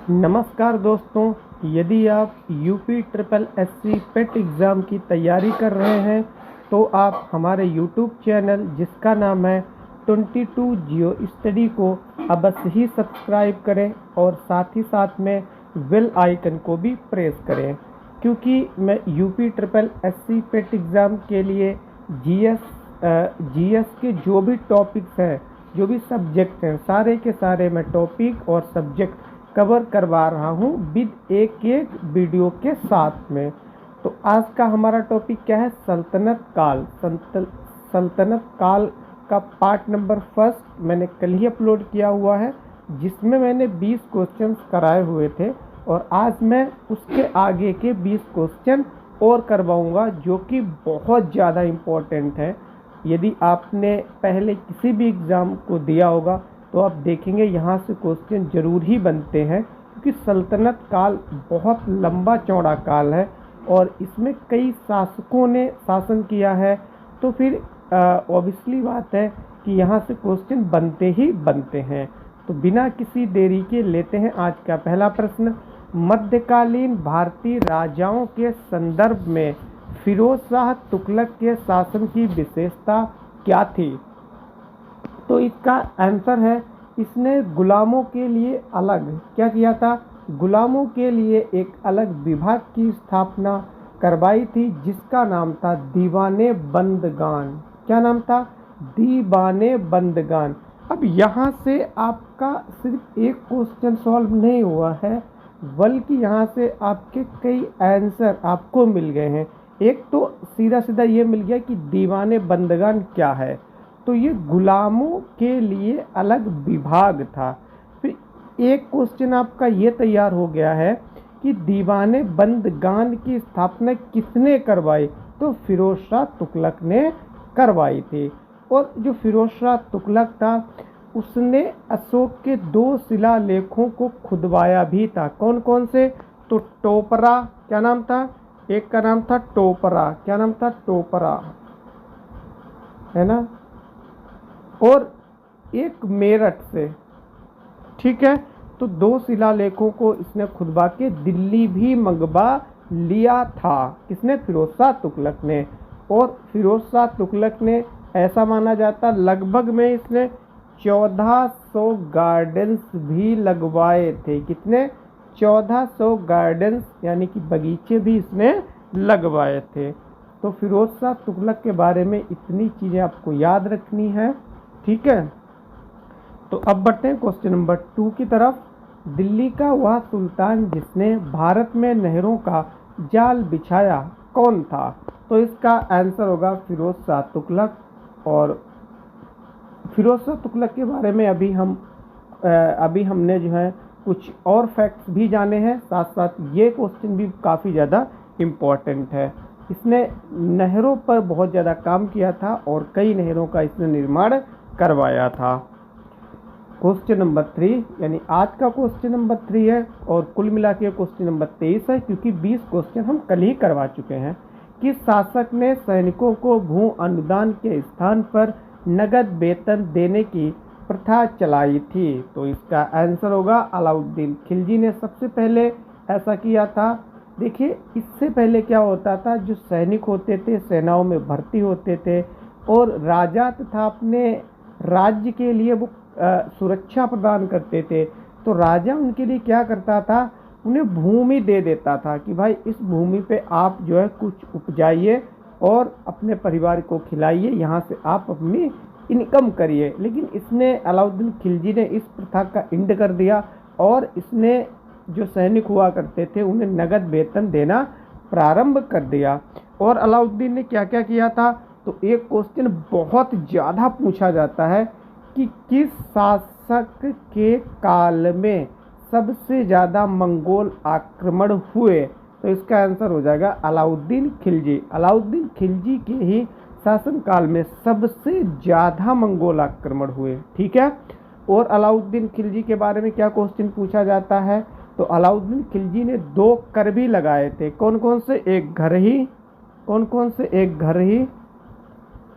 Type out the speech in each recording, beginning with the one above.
नमस्कार दोस्तों, यदि आप यूपी ट्रिपल एससी पेट एग्ज़ाम की तैयारी कर रहे हैं तो आप हमारे यूट्यूब चैनल जिसका नाम है 22 जियो स्टडी को अवश्य ही सब्सक्राइब करें और साथ ही साथ में बेल आइकन को भी प्रेस करें, क्योंकि मैं यूपी ट्रिपल एससी पेट एग्ज़ाम के लिए जीएस के जो भी टॉपिक्स हैं, जो भी सब्जेक्ट हैं, सारे के सारे मैं टॉपिक और सब्जेक्ट कवर करवा रहा हूँ विद एक एक वीडियो के साथ में। तो आज का हमारा टॉपिक क्या है? सल्तनत काल का पार्ट नंबर फर्स्ट मैंने कल ही अपलोड किया हुआ है, जिसमें मैंने 20 क्वेश्चंस कराए हुए थे और आज मैं उसके आगे के 20 क्वेश्चन और करवाऊंगा, जो कि बहुत ज़्यादा इम्पोर्टेंट है। यदि आपने पहले किसी भी एग्ज़ाम को दिया होगा तो आप देखेंगे यहाँ से क्वेश्चन ज़रूर ही बनते हैं, क्योंकि सल्तनत काल बहुत लंबा चौड़ा काल है और इसमें कई शासकों ने शासन किया है। तो फिर ऑब्वियसली बात है कि यहाँ से क्वेश्चन बनते ही बनते हैं। तो बिना किसी देरी के लेते हैं आज का पहला प्रश्न। मध्यकालीन भारतीय राजाओं के संदर्भ में फिरोज शाह तुगलक के शासन की विशेषता क्या थी? तो इसका आंसर है, इसने गुलामों के लिए अलग क्या किया था? गुलामों के लिए एक अलग विभाग की स्थापना करवाई थी, जिसका नाम था दीवाने बंदगान। क्या नाम था? दीवाने बंदगान। अब यहाँ से आपका सिर्फ एक क्वेश्चन सॉल्व नहीं हुआ है, बल्कि यहाँ से आपके कई आंसर आपको मिल गए हैं। एक तो सीधा सीधा ये मिल गया कि दीवाने बंदगान क्या है, तो ये गुलामों के लिए अलग विभाग था। फिर एक क्वेश्चन आपका ये तैयार हो गया है कि दीवाने बंदगान की स्थापना किसने करवाई? तो फिरोज शाह तुगलक ने करवाई थी। और जो फिरोज शाह तुगलक था, उसने अशोक के 2 शिलालेखों को खुदवाया भी था। कौन कौन से? तो टोपरा, क्या नाम था? एक का नाम था टोपरा। क्या नाम था? टोपरा, है ना? और एक मेरठ से, ठीक है। तो 2 शिलालेखों को इसने खुदवा के दिल्ली भी मंगवा लिया था। किसने? फिरोज शाह तुगलक ने। और फिरोज शाह तुगलक ने, ऐसा माना जाता, लगभग में इसने 1400 गार्डन्स भी लगवाए थे। कितने? 1400 गार्डन्स, यानी कि बगीचे भी इसने लगवाए थे। तो फिरोज शाह तुगलक के बारे में इतनी चीज़ें आपको याद रखनी है, ठीक है। तो अब बढ़ते हैं क्वेश्चन नंबर 2 की तरफ। दिल्ली का वह सुल्तान जिसने भारत में नहरों का जाल बिछाया कौन था? तो इसका आंसर होगा फिरोज शाह तुगलक। और फिरोज शाह तुगलक के बारे में अभी हमने जो है कुछ और फैक्ट्स भी जाने हैं, साथ साथ ये क्वेश्चन भी काफ़ी ज़्यादा इम्पॉर्टेंट है। इसने नहरों पर बहुत ज़्यादा काम किया था और कई नहरों का इसने निर्माण करवाया था। क्वेश्चन नंबर 3, यानी आज का क्वेश्चन नंबर 3 है और कुल मिला के क्वेश्चन नंबर 23 है, क्योंकि 20 क्वेश्चन हम कल ही करवा चुके हैं। किस शासक ने सैनिकों को भू अनुदान के स्थान पर नगद वेतन देने की प्रथा चलाई थी? तो इसका आंसर होगा अलाउद्दीन खिलजी ने सबसे पहले ऐसा किया था। देखिए, इससे पहले क्या होता था, जो सैनिक होते थे सेनाओं में भर्ती होते थे और राजा तथा अपने राज्य के लिए वो सुरक्षा प्रदान करते थे। तो राजा उनके लिए क्या करता था, उन्हें भूमि दे देता था कि भाई इस भूमि पे आप जो है कुछ उपजाइए और अपने परिवार को खिलाइए, यहाँ से आप अपनी इनकम करिए। लेकिन इसने, अलाउद्दीन खिलजी ने इस प्रथा का एंड कर दिया और इसने जो सैनिक हुआ करते थे उन्हें नगद वेतन देना प्रारंभ कर दिया। और अलाउद्दीन ने क्या क्या किया था? तो एक क्वेश्चन बहुत ज़्यादा पूछा जाता है कि किस शासक के काल में सबसे ज़्यादा मंगोल आक्रमण हुए? तो इसका आंसर हो जाएगा अलाउद्दीन खिलजी। अलाउद्दीन खिलजी के ही शासनकाल में सबसे ज़्यादा मंगोल आक्रमण हुए, ठीक है। और अलाउद्दीन खिलजी के बारे में क्या क्वेश्चन पूछा जाता है? तो अलाउद्दीन खिलजी ने 2 कर भी लगाए थे। कौन कौन से? एक घरही, कौन कौन से? एक घरही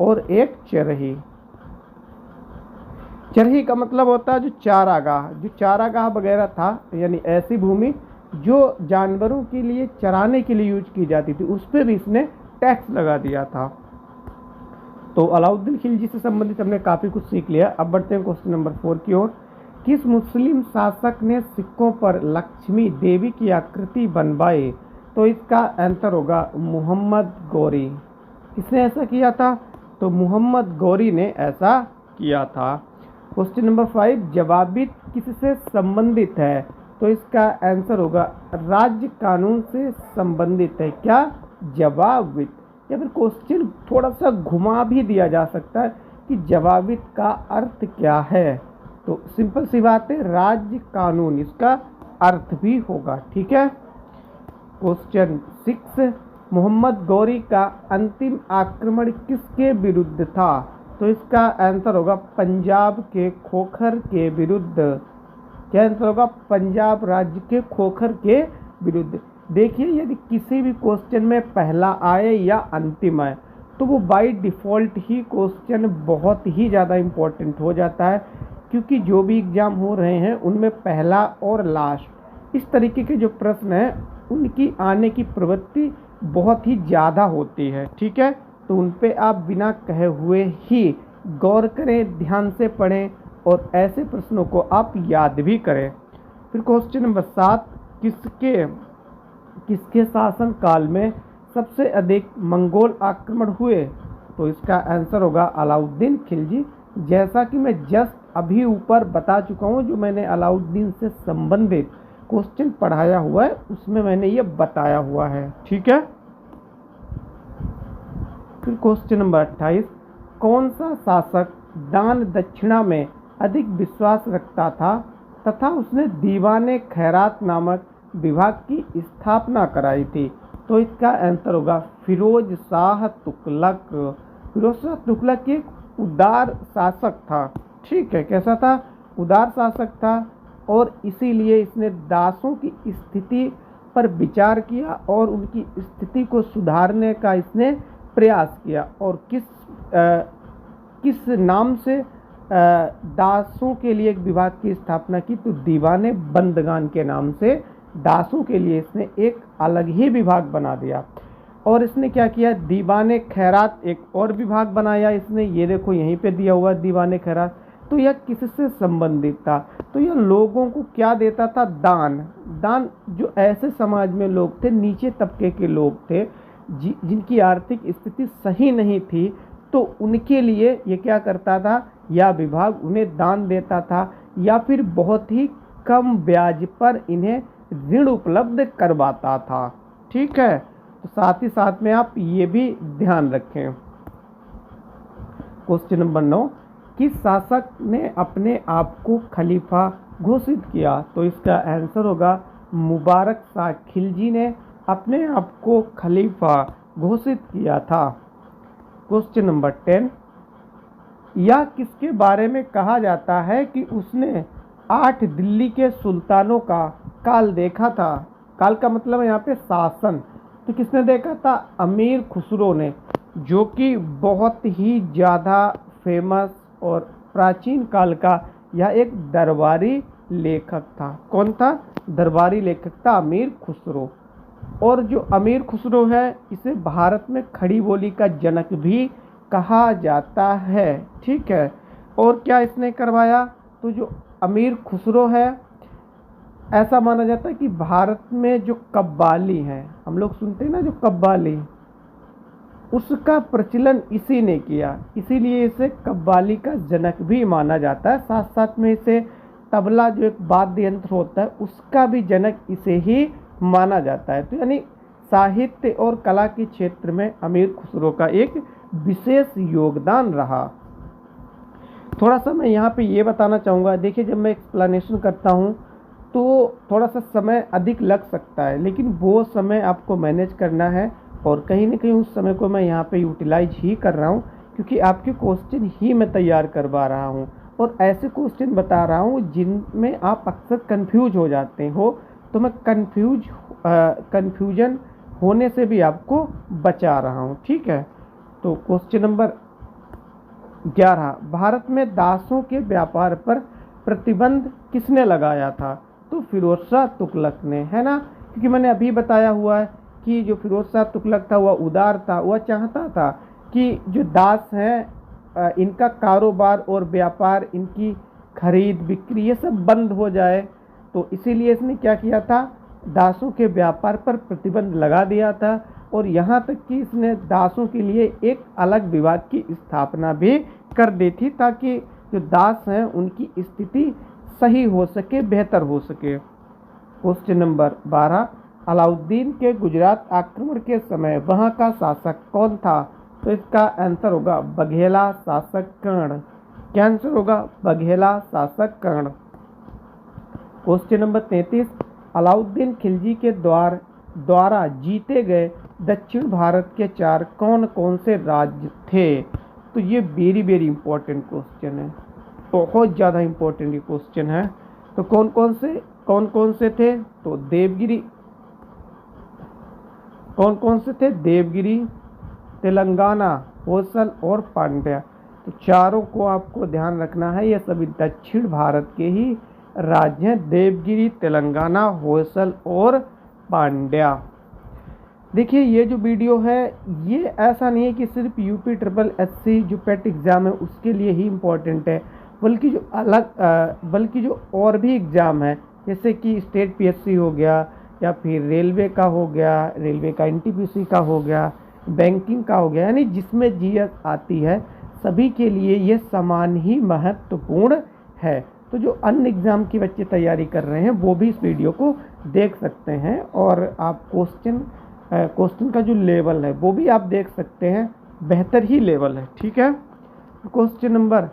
और एक चरही। चरही का मतलब होता है जो चारागाह वगैरह था, यानी ऐसी भूमि जो जानवरों के लिए चराने के लिए यूज की जाती थी, उस पर भी इसने टैक्स लगा दिया था। तो अलाउद्दीन खिलजी से संबंधित हमने काफ़ी कुछ सीख लिया। अब बढ़ते हैं क्वेश्चन नंबर 4 की ओर। किस मुस्लिम शासक ने सिक्कों पर लक्ष्मी देवी की आकृति बनवाई? तो इसका आंसर होगा मोहम्मद गौरी। किसने ऐसा किया था? तो मोहम्मद गौरी ने ऐसा किया था। क्वेश्चन नंबर 5, जवाबित किससे संबंधित है? तो इसका आंसर होगा राज्य कानून से संबंधित है। क्या? जवाबित। या फिर क्वेश्चन थोड़ा सा घुमा भी दिया जा सकता है कि जवाबित का अर्थ क्या है। तो सिंपल सी बात है, राज्य कानून इसका अर्थ भी होगा। ठीक है। क्वेश्चन 6, मोहम्मद गौरी का अंतिम आक्रमण किसके विरुद्ध था? तो इसका आंसर होगा पंजाब के खोखर के विरुद्ध। क्या आंसर होगा? पंजाब राज्य के खोखर के विरुद्ध। देखिए, यदि किसी भी क्वेश्चन में पहला आए या अंतिम आए तो वो बाय डिफ़ॉल्ट ही क्वेश्चन बहुत ही ज़्यादा इम्पोर्टेंट हो जाता है, क्योंकि जो भी एग्ज़ाम हो रहे हैं उनमें पहला और लास्ट इस तरीके के जो प्रश्न हैं उनकी आने की प्रवृत्ति बहुत ही ज़्यादा होती है। ठीक है, तो उन पे आप बिना कहे हुए ही गौर करें, ध्यान से पढ़ें और ऐसे प्रश्नों को आप याद भी करें। फिर क्वेश्चन नंबर 7, किसके शासन काल में सबसे अधिक मंगोल आक्रमण हुए? तो इसका आंसर होगा अलाउद्दीन खिलजी। जैसा कि मैं जस्ट अभी ऊपर बता चुका हूँ, जो मैंने अलाउद्दीन से संबंधित क्वेश्चन पढ़ाया हुआ है उसमें मैंने ये बताया हुआ है। ठीक है। फिर क्वेश्चन नंबर 28, कौन सा शासक दान दक्षिणा में अधिक विश्वास रखता था तथा उसने दीवाने खैरात नामक विभाग की स्थापना कराई थी? तो इसका आंसर होगा फिरोज शाह तुगलक। फिरोज शाह तुगलक एक उदार शासक था। ठीक है, कैसा था? उदार शासक था, और इसीलिए इसने दासों की स्थिति पर विचार किया और उनकी स्थिति को सुधारने का इसने प्रयास किया। और किस नाम से दासों के लिए एक विभाग की स्थापना की? तो दीवाने बंदगान के नाम से दासों के लिए इसने एक अलग ही विभाग बना दिया। और इसने क्या किया? दीवाने खैरात एक और विभाग बनाया इसने। ये देखो यहीं पे दिया हुआ दीवाने खैरात। तो यह किससे संबंधित था? तो यह लोगों को क्या देता था? दान। जो ऐसे समाज में लोग थे, नीचे तबके के लोग थे, जिनकी आर्थिक स्थिति सही नहीं थी, तो उनके लिए ये क्या करता था? यह विभाग उन्हें दान देता था या फिर बहुत ही कम ब्याज पर इन्हें ऋण उपलब्ध करवाता था। ठीक है, तो साथ ही साथ में आप ये भी ध्यान रखें। क्वेश्चन नंबर 9, किस शासक ने अपने आप को खलीफा घोषित किया? तो इसका आंसर होगा मुबारक शाह खिलजी ने अपने आप को खलीफा घोषित किया था। क्वेश्चन नंबर 10, यह किसके बारे में कहा जाता है कि उसने 8 दिल्ली के सुल्तानों का काल देखा था? काल का मतलब है यहाँ पे शासन। तो किसने देखा था? अमीर खुसरो ने, जो कि बहुत ही ज़्यादा फेमस और प्राचीन काल का यह एक दरबारी लेखक था। कौन था? दरबारी लेखक था अमीर खुसरो। और जो अमीर खुसरो है, इसे भारत में खड़ी बोली का जनक भी कहा जाता है। ठीक है, और क्या इसने करवाया? तो जो अमीर खुसरो है, ऐसा माना जाता है कि भारत में जो कव्वाली है, हम लोग सुनते हैं ना जो कव्वाली, उसका प्रचलन इसी ने किया, इसीलिए इसे कव्वाली का जनक भी माना जाता है। साथ साथ में इसे तबला जो एक वाद्य यंत्र होता है उसका भी जनक इसे ही माना जाता है। तो यानी साहित्य और कला के क्षेत्र में अमीर खुसरो का एक विशेष योगदान रहा। थोड़ा सा मैं यहाँ पे ये बताना चाहूँगा, देखिए जब मैं एक्सप्लेनेशन करता हूँ तो थोड़ा सा समय अधिक लग सकता है, लेकिन वो समय आपको मैनेज करना है और कहीं ना कहीं उस समय को मैं यहाँ पे यूटिलाइज ही कर रहा हूँ, क्योंकि आपके क्वेश्चन ही मैं तैयार करवा रहा हूँ और ऐसे क्वेश्चन बता रहा हूँ जिनमें आप अक्सर कंफ्यूज हो जाते हो। तो मैं कन्फ्यूजन होने से भी आपको बचा रहा हूँ। ठीक है, तो क्वेश्चन नंबर 11 भारत में दासों के व्यापार पर प्रतिबंध किसने लगाया था? तो फिरोज शाह तुगलक ने, है ना। क्योंकि मैंने अभी बताया हुआ है कि जो फिरोज शाह तुगलक था वह उदार था, वह चाहता था कि जो दास हैं इनका कारोबार और व्यापार, इनकी खरीद बिक्री ये सब बंद हो जाए। तो इसीलिए इसने क्या किया था, दासों के व्यापार पर प्रतिबंध लगा दिया था। और यहाँ तक कि इसने दासों के लिए एक अलग विभाग की स्थापना भी कर दी थी, ताकि जो दास हैं उनकी स्थिति सही हो सके, बेहतर हो सके। क्वेश्चन नंबर 12 अलाउद्दीन के गुजरात आक्रमण के समय वहाँ का शासक कौन था? तो इसका आंसर होगा बघेला शासक कर्ण। क्या आंसर होगा? बघेला शासक कर्ण। क्वेश्चन नंबर 33 अलाउद्दीन खिलजी के द्वारा जीते गए दक्षिण भारत के 4 कौन कौन से राज्य थे? तो ये वेरी इंपॉर्टेंट क्वेश्चन है, बहुत ज़्यादा इंपॉर्टेंट ये क्वेश्चन है। तो कौन कौन से थे? तो देवगिरी, कौन कौन से थे? देवगिरी, तेलंगाना, होयसल और पांड्या। तो चारों को आपको ध्यान रखना है, ये सभी दक्षिण भारत के ही राज्य हैं, देवगिरी, तेलंगाना, होयसल और पांड्या। देखिए ये जो वीडियो है ये ऐसा नहीं है कि सिर्फ यूपी ट्रिपल एससी जो पेट एग्ज़ाम है उसके लिए ही इम्पोर्टेंट है, बल्कि जो और भी एग्ज़ाम है, जैसे कि स्टेट पीएससी हो गया, या फिर रेलवे का हो गया, रेलवे का एनटीपीसी का हो गया, बैंकिंग का हो गया, यानी जिसमें जीएस आती है सभी के लिए ये समान ही महत्वपूर्ण है। तो जो अन्य एग्ज़ाम की बच्चे तैयारी कर रहे हैं वो भी इस वीडियो को देख सकते हैं, और आप क्वेश्चन का जो लेवल है वो भी आप देख सकते हैं, बेहतर ही लेवल है, ठीक है। क्वेश्चन नंबर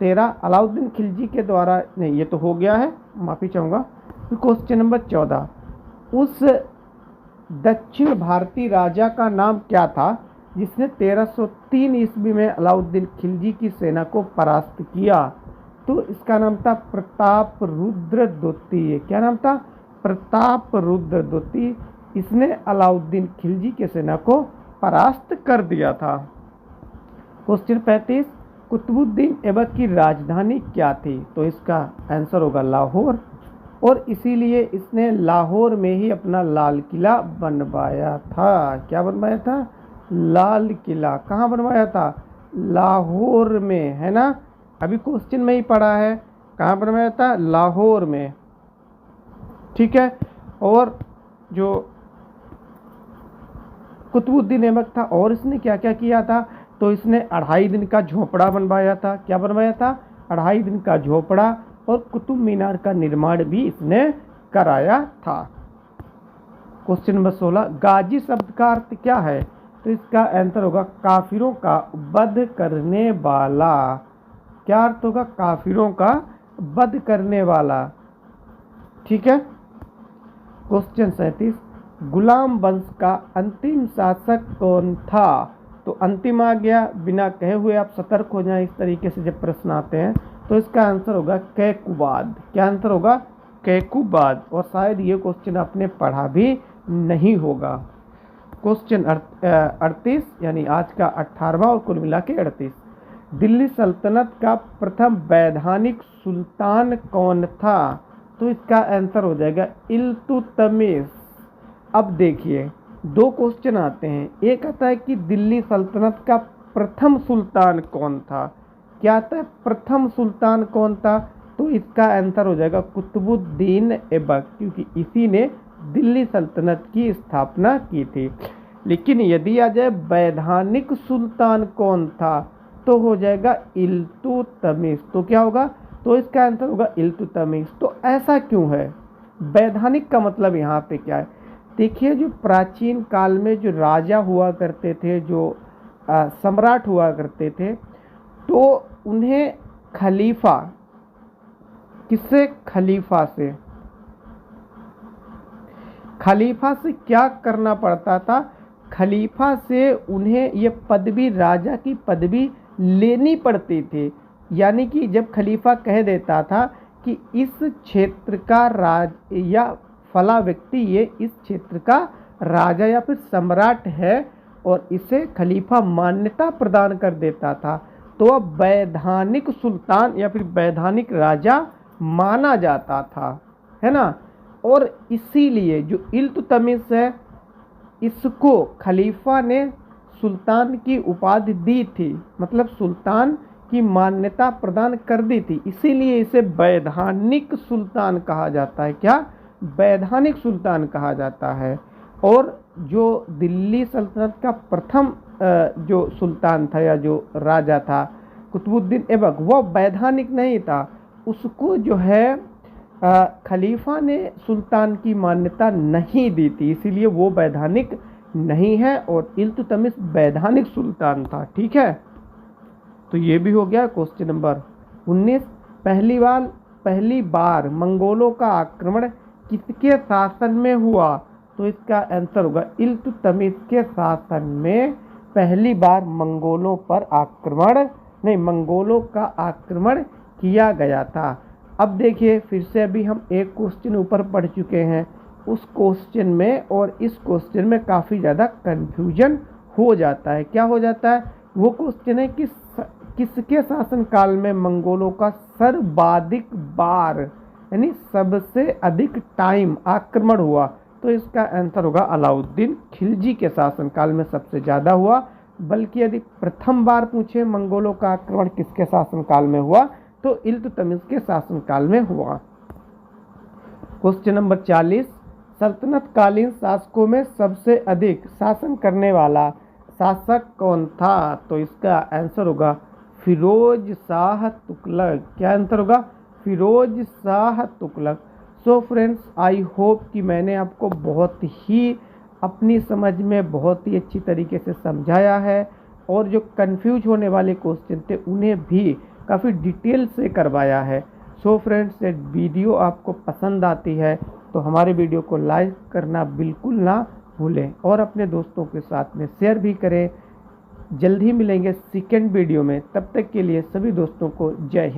13 अलाउद्दीन खिलजी के द्वारा, नहीं ये तो हो गया है, माफ़ी चाहूँगा। क्वेश्चन नंबर 14 उस दक्षिण भारतीय राजा का नाम क्या था जिसने 1303 ईस्वी में अलाउद्दीन खिलजी की सेना को परास्त किया? तो इसका नाम था प्रताप रुद्र द्वितीय। क्या नाम था? प्रताप रुद्र द्वितीय। इसने अलाउद्दीन खिलजी की सेना को परास्त कर दिया था। क्वेश्चन 35 कुतुबुद्दीन ऐबक की राजधानी क्या थी? तो इसका आंसर होगा लाहौर, और इसीलिए इसने लाहौर में ही अपना लाल किला बनवाया था। क्या बनवाया था? लाल किला। कहाँ बनवाया था? लाहौर में, है ना। अभी क्वेश्चन में ही पढ़ा है, कहाँ बनवाया था? लाहौर में, ठीक है। और जो कुतुबुद्दीन ऐबक था और इसने क्या क्या किया था? तो इसने 2.5 दिन का झोपड़ा बनवाया था। क्या बनवाया था? 2.5 दिन का झोपड़ा, और कुतुब मीनार का निर्माण भी इसने कराया था। क्वेश्चन नंबर 16 गाजी शब्द का अर्थ क्या है? तो इसका आंसर होगा काफिरों का वध करने वाला। क्या अर्थ होगा? काफिरों का वध करने वाला, ठीक है। क्वेश्चन 37 गुलाम वंश का अंतिम शासक कौन था? तो अंतिम आ गया, बिना कहे हुए आप सतर्क हो जाएं इस तरीके से जब प्रश्न आते हैं। तो इसका आंसर होगा कैकुबाद। क्या आंसर होगा? कैकुबाद। और शायद ये क्वेश्चन आपने पढ़ा भी नहीं होगा। क्वेश्चन 38 यानी आज का 18वां और कुल मिला के 38 दिल्ली सल्तनत का प्रथम वैधानिक सुल्तान कौन था? तो इसका आंसर हो जाएगा इल्तुतमिश। अब देखिए 2 क्वेश्चन आते हैं, एक आता है कि दिल्ली सल्तनत का प्रथम सुल्तान कौन था। क्या आता है? प्रथम सुल्तान कौन था? तो इसका आंसर हो जाएगा कुतुबुद्दीन ऐबक, क्योंकि इसी ने दिल्ली सल्तनत की स्थापना की थी। लेकिन यदि आ जाए वैधानिक सुल्तान कौन था, तो हो जाएगा इल्तुतमिश। तो क्या होगा? तो इसका आंसर होगा इल्तुतमिश। तो ऐसा क्यों है? वैधानिक का मतलब यहाँ पे क्या है? देखिए जो प्राचीन काल में जो राजा हुआ करते थे, जो सम्राट हुआ करते थे, तो उन्हें खलीफा, किससे? खलीफा से क्या करना पड़ता था? खलीफा से उन्हें ये पदवी, राजा की पदवी लेनी पड़ती थी। यानी कि जब खलीफा कह देता था कि इस क्षेत्र का या फला व्यक्ति ये इस क्षेत्र का राजा या फिर सम्राट है, और इसे खलीफा मान्यता प्रदान कर देता था, तो वह वैधानिक सुल्तान या फिर वैधानिक राजा माना जाता था, है ना। और इसीलिए जो इल्तुतमिश है इसको खलीफा ने सुल्तान की उपाधि दी थी, मतलब सुल्तान की मान्यता प्रदान कर दी थी, इसीलिए इसे वैधानिक सुल्तान कहा जाता है। क्या? वैधानिक सुल्तान कहा जाता है। और जो दिल्ली सल्तनत का प्रथम जो सुल्तान था या जो राजा था कुतुबुद्दीन ऐबक, वह वैधानिक नहीं था, उसको जो है खलीफा ने सुल्तान की मान्यता नहीं दी थी, इसीलिए वो वैधानिक नहीं है और इल्तुतमिश वैधानिक सुल्तान था। ठीक है, तो ये भी हो गया क्वेश्चन नंबर 19। पहली बार मंगोलों का आक्रमण किसके शासन में हुआ? तो इसका आंसर होगा इल्तुतमिश के शासन में पहली बार मंगोलों का आक्रमण किया गया था। अब देखिए फिर से अभी हम एक क्वेश्चन ऊपर पढ़ चुके हैं, उस क्वेश्चन में और इस क्वेश्चन में काफ़ी ज़्यादा कन्फ्यूजन हो जाता है। क्या हो जाता है? वो क्वेश्चन है कि किसके शासनकाल में मंगोलों का सर्वाधिक बार यानी सबसे अधिक टाइम आक्रमण हुआ? तो इसका आंसर होगा अलाउद्दीन खिलजी के शासनकाल में सबसे ज़्यादा हुआ। बल्कि यदि प्रथम बार पूछे मंगोलों का आक्रमण किसके शासनकाल में हुआ, तो इल्तुतमिश के शासनकाल में हुआ। क्वेश्चन नंबर 40, सल्तनतकालीन शासकों में सबसे अधिक शासन करने वाला शासक कौन था? तो इसका आंसर होगा फिरोज शाह तुगलक। क्या आंसर होगा? Firoz Shah Tughlaq. So friends, I hope कि मैंने आपको बहुत ही अपनी समझ में बहुत ही अच्छी तरीके से समझाया है और जो कंफ्यूज होने वाले क्वेश्चन थे उन्हें भी काफ़ी डिटेल से करवाया है। सो फ्रेंड्स, ये वीडियो आपको पसंद आती है तो हमारे वीडियो को लाइक करना बिल्कुल ना भूलें और अपने दोस्तों के साथ में शेयर भी करें। जल्द ही मिलेंगे सेकंड वीडियो में, तब तक के लिए सभी दोस्तों को जय हिंद।